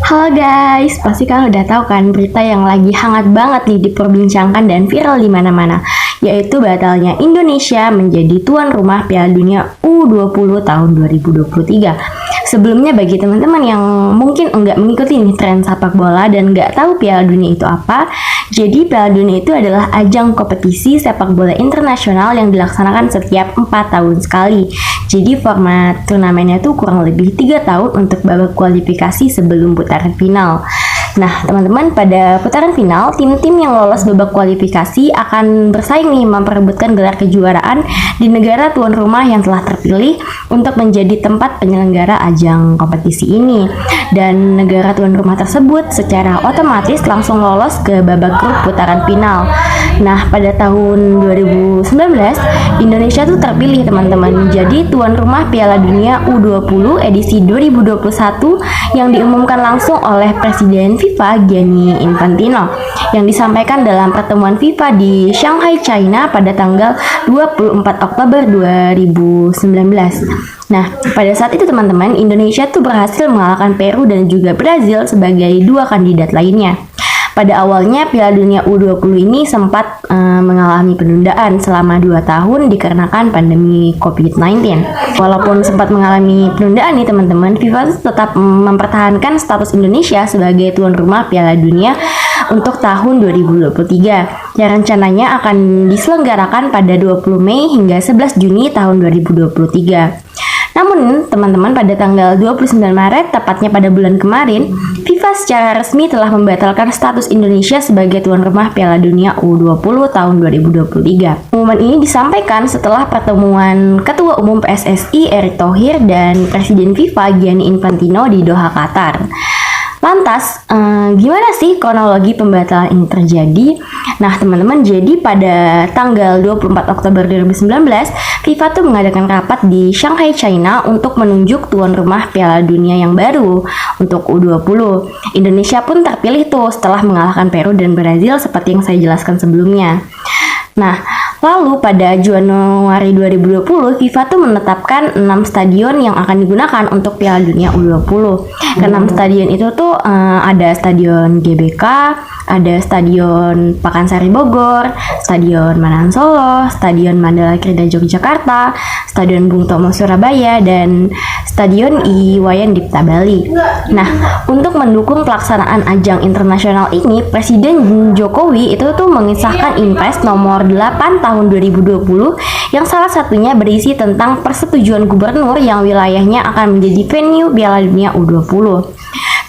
Halo guys, pasti kalian udah tahu kan berita yang lagi hangat banget nih diperbincangkan dan viral di mana-mana, yaitu batalnya Indonesia menjadi tuan rumah Piala Dunia U20 tahun 2023. Sebelumnya bagi teman-teman yang mungkin enggak mengikuti nih tren sepak bola dan enggak tahu Piala Dunia itu apa, jadi Piala Dunia itu adalah ajang kompetisi sepak bola internasional yang dilaksanakan setiap 4 tahun sekali. Jadi format turnamennya tuh kurang lebih 3 tahun untuk babak kualifikasi sebelum putaran final. Nah, teman-teman, pada putaran final, tim-tim yang lolos babak kualifikasi akan bersaing nih memperebutkan gelar kejuaraan di negara tuan rumah yang telah terpilih untuk menjadi tempat penyelenggara ajang kompetisi ini. Dan negara tuan rumah tersebut secara otomatis langsung lolos ke babak grup putaran final. Nah, pada tahun 2019, Indonesia tuh terpilih teman-teman menjadi tuan rumah Piala Dunia U20 edisi 2021 yang diumumkan langsung oleh Presiden FIFA Gianni Infantino yang disampaikan dalam pertemuan FIFA di Shanghai, China pada tanggal 24 Oktober 2019. Nah, pada saat itu teman-teman, Indonesia tuh berhasil mengalahkan Peru dan juga Brazil sebagai dua kandidat lainnya. Pada awalnya Piala Dunia U20 ini sempat mengalami penundaan selama 2 tahun dikarenakan pandemi COVID-19. Walaupun sempat mengalami penundaan nih teman-teman, FIFA tetap mempertahankan status Indonesia sebagai tuan rumah Piala Dunia untuk tahun 2023 yang rencananya akan diselenggarakan pada 20 Mei hingga 11 Juni tahun 2023. Namun, teman-teman, pada tanggal 29 Maret, tepatnya pada bulan kemarin, FIFA secara resmi telah membatalkan status Indonesia sebagai tuan rumah Piala Dunia U20 tahun 2023. Pengumuman ini disampaikan setelah pertemuan Ketua Umum PSSI Erick Thohir dan Presiden FIFA Gianni Infantino di Doha, Qatar. Lantas, gimana sih kronologi pembatalan ini terjadi? Nah, teman-teman, jadi pada tanggal 24 Oktober 2019, FIFA tuh mengadakan rapat di Shanghai, China untuk menunjuk tuan rumah Piala Dunia yang baru untuk U20. Indonesia pun terpilih tuh setelah mengalahkan Peru dan Brazil seperti yang saya jelaskan sebelumnya. Nah, lalu pada Januari 2020, FIFA tuh menetapkan 6 stadion yang akan digunakan untuk Piala Dunia U20. Ke-6 stadion itu tuh ada Stadion GBK, ada Stadion Pakansari Bogor, Stadion Manahan Solo, Stadion Mandala Krida Yogyakarta, Stadion Bung Tomo Surabaya, dan Stadion Iwayan Dipta Bali. Nah, untuk mendukung pelaksanaan ajang internasional ini, Presiden Jokowi itu tuh mengisahkan Impres nomor 8 tahun 2020 yang salah satunya berisi tentang persetujuan gubernur yang wilayahnya akan menjadi venue Piala Dunia U20.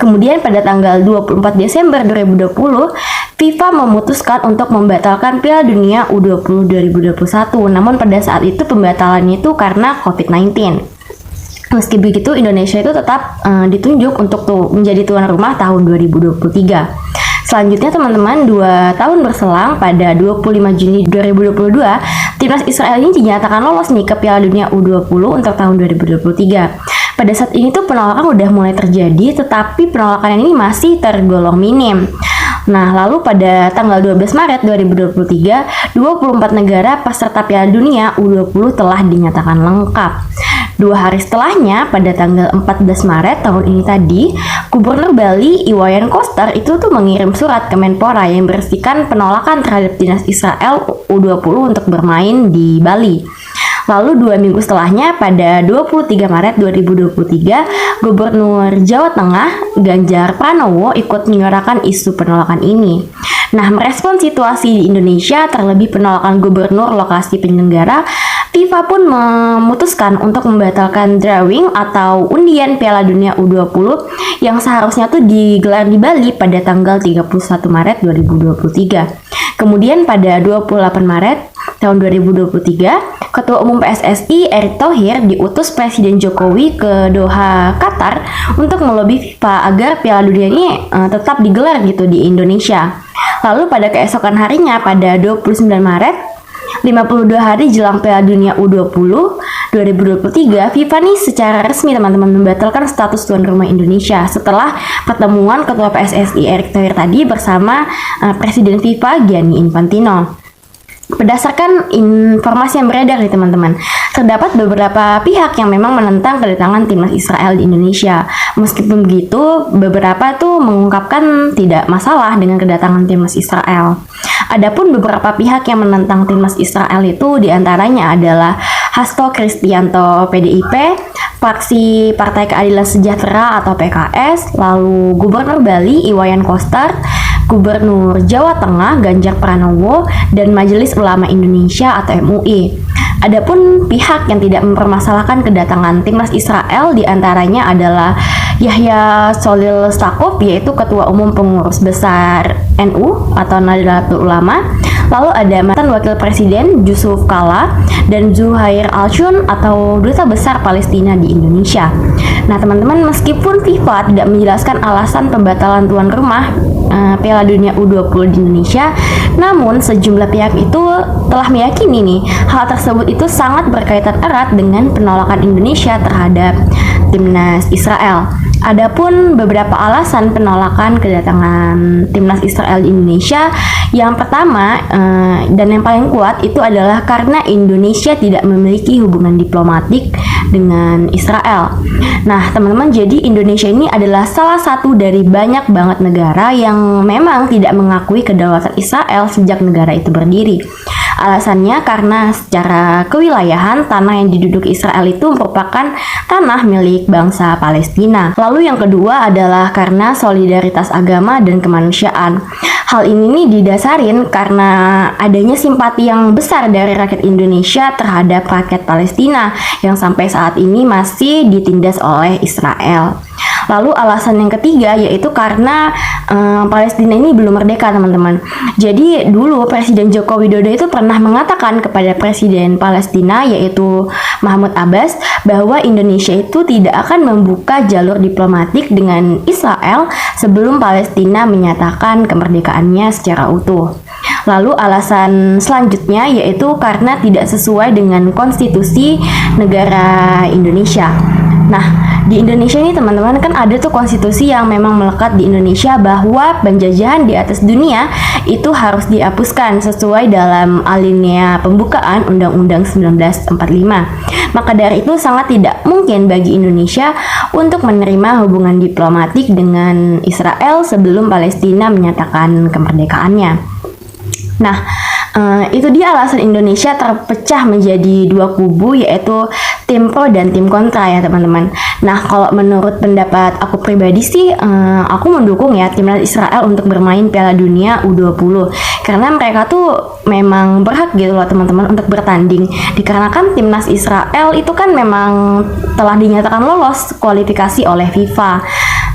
Kemudian pada tanggal 24 Desember 2020, FIFA memutuskan untuk membatalkan Piala Dunia U20 2021. Namun pada saat itu pembatalannya itu karena COVID-19. Meski begitu, Indonesia itu tetap ditunjuk untuk menjadi tuan rumah tahun 2023. Selanjutnya teman-teman, 2 tahun berselang pada 25 Juni 2022, timnas Israel ini dinyatakan lolos nih ke Piala Dunia U20 untuk tahun 2023. Pada saat ini tuh penolakan udah mulai terjadi, tetapi penolakan ini masih tergolong minim. Nah, lalu pada tanggal 12 Maret 2023, 24 negara peserta Piala Dunia U20 telah dinyatakan lengkap. 2 hari setelahnya, pada tanggal 14 Maret tahun ini tadi, Gubernur Bali Iwayan Koster itu tuh mengirim surat ke Menpora yang berisikan penolakan terhadap timnas Israel U20 untuk bermain di Bali. Lalu 2 minggu setelahnya, pada 23 Maret 2023, Gubernur Jawa Tengah Ganjar Pranowo ikut menyuarakan isu penolakan ini. Nah, merespon situasi di Indonesia, terlebih penolakan gubernur lokasi penyelenggara, FIFA pun memutuskan untuk membatalkan drawing atau undian Piala Dunia U20 yang seharusnya tuh digelar di Bali pada tanggal 31 Maret 2023. Kemudian pada 28 Maret tahun 2023, Ketua Umum PSSI Erick Thohir diutus Presiden Jokowi ke Doha, Qatar untuk melobi FIFA agar Piala Dunia ini tetap digelar gitu di Indonesia. Lalu pada keesokan harinya, pada 29 Maret, 52 hari jelang Piala Dunia U20 2023, FIFA nih secara resmi teman-teman membatalkan status tuan rumah Indonesia setelah pertemuan Ketua PSSI Erick Thohir tadi bersama Presiden FIFA Gianni Infantino. Berdasarkan informasi yang beredar nih teman-teman, terdapat beberapa pihak yang memang menentang kedatangan timnas Israel di Indonesia. Meskipun begitu, beberapa tuh mengungkapkan tidak masalah dengan kedatangan timnas Israel. Adapun beberapa pihak yang menentang timnas Israel itu diantaranya adalah Hasto Kristianto PDIP, fraksi Partai Keadilan Sejahtera atau PKS, lalu Gubernur Bali Iwayan Koster, Gubernur Jawa Tengah Ganjar Pranowo, dan Majelis Ulama Indonesia atau MUI. Adapun pihak yang tidak mempermasalahkan kedatangan timnas Israel diantaranya adalah Yahya Cholil Stakuf, yaitu Ketua Umum Pengurus Besar NU atau Nahdlatul Ulama. Lalu ada mantan Wakil Presiden Yusuf Kala dan Zuhair Al-Shun atau Duta Besar Palestina di Indonesia. Nah teman-teman, meskipun FIFA tidak menjelaskan alasan pembatalan tuan rumah Piala Dunia U20 di Indonesia, namun sejumlah pihak itu telah meyakini nih hal tersebut itu sangat berkaitan erat dengan penolakan Indonesia terhadap timnas Israel. Adapun beberapa alasan penolakan kedatangan timnas Israel di Indonesia, yang pertama dan yang paling kuat itu adalah karena Indonesia tidak memiliki hubungan diplomatik dengan Israel. Nah teman-teman, jadi Indonesia ini adalah salah satu dari banyak banget negara yang memang tidak mengakui kedaulatan Israel sejak negara itu berdiri. Alasannya karena secara kewilayahan tanah yang diduduki Israel itu merupakan tanah milik bangsa Palestina. Lalu yang kedua adalah karena solidaritas agama dan kemanusiaan. Hal ini nih didasarin karena adanya simpati yang besar dari rakyat Indonesia terhadap rakyat Palestina yang sampai saat ini masih ditindas oleh Israel. Lalu alasan yang ketiga yaitu karena Palestina ini belum merdeka teman-teman. Jadi dulu Presiden Joko Widodo itu pernah mengatakan kepada Presiden Palestina yaitu Mahmud Abbas bahwa Indonesia itu tidak akan membuka jalur diplomatik dengan Israel sebelum Palestina menyatakan kemerdekaannya secara utuh. Lalu alasan selanjutnya yaitu karena tidak sesuai dengan konstitusi negara Indonesia. Nah, di Indonesia ini teman-teman kan ada tuh konstitusi yang memang melekat di Indonesia bahwa penjajahan di atas dunia itu harus dihapuskan sesuai dalam alinea pembukaan Undang-Undang 1945. Maka dari itu sangat tidak mungkin bagi Indonesia untuk menerima hubungan diplomatik dengan Israel sebelum Palestina menyatakan kemerdekaannya. Nah, itu dia alasan Indonesia terpecah menjadi dua kubu, yaitu tim pro dan tim kontra ya teman-teman. Nah, kalau menurut pendapat aku pribadi sih, aku mendukung ya timnas Israel untuk bermain Piala Dunia U20 karena mereka tuh memang berhak gitu loh teman-teman untuk bertanding. Dikarenakan timnas Israel itu kan memang telah dinyatakan lolos kualifikasi oleh FIFA.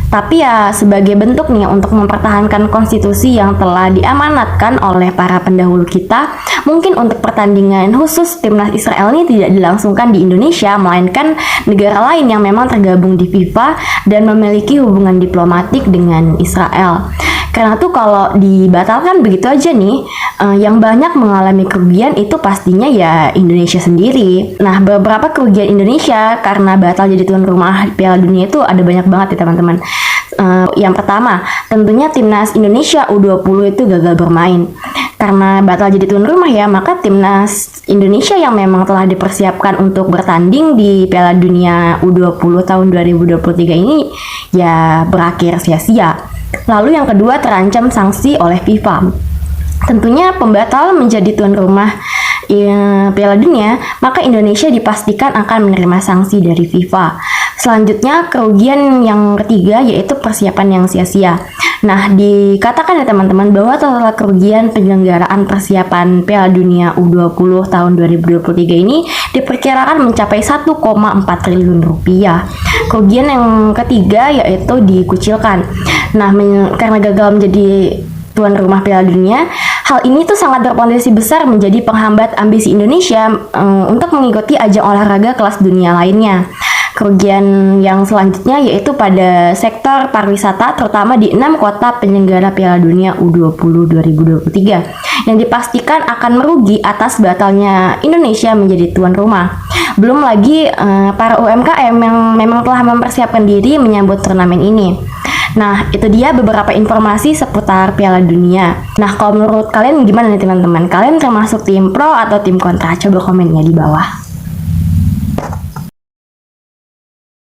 Tapi ya sebagai bentuk nih untuk mempertahankan konstitusi yang telah diamanatkan oleh para pendahulu kita, mungkin untuk pertandingan khusus timnas Israel ini tidak dilangsungkan di Indonesia, melainkan negara lain yang memang tergabung di FIFA dan memiliki hubungan diplomatik dengan Israel. Karena tuh kalau dibatalkan begitu aja nih, yang banyak mengalami kerugian itu pastinya ya Indonesia sendiri. Nah, beberapa kerugian Indonesia karena batal jadi tuan rumah Piala Dunia itu ada banyak banget ya teman-teman. Yang pertama, tentunya timnas Indonesia U20 itu gagal bermain. Karena batal jadi tuan rumah ya, maka timnas Indonesia yang memang telah dipersiapkan untuk bertanding di Piala Dunia U20 tahun 2023 ini ya berakhir sia-sia. Lalu yang kedua, terancam sanksi oleh FIFA. Tentunya pembatal menjadi tuan rumah Piala Dunia, maka Indonesia dipastikan akan menerima sanksi dari FIFA. Selanjutnya, kerugian yang ketiga yaitu persiapan yang sia-sia. Nah, dikatakan ya teman-teman bahwa total kerugian penyelenggaraan persiapan Piala Dunia U20 tahun 2023 ini diperkirakan mencapai 1,4 triliun rupiah. Kerugian yang ketiga yaitu dikucilkan. Nah, karena gagal menjadi tuan rumah Piala Dunia, hal ini tuh sangat berpotensi besar menjadi penghambat ambisi Indonesia untuk mengikuti ajang olahraga kelas dunia lainnya. Kerugian yang selanjutnya yaitu pada sektor pariwisata, terutama di 6 kota penyelenggara Piala Dunia U20 2023 yang dipastikan akan merugi atas batalnya Indonesia menjadi tuan rumah. Belum lagi para UMKM yang memang telah mempersiapkan diri menyambut turnamen ini. Nah, itu dia beberapa informasi seputar Piala Dunia. Nah, kalau menurut kalian gimana nih teman-teman? Kalian termasuk tim pro atau tim kontra? Coba komennya di bawah.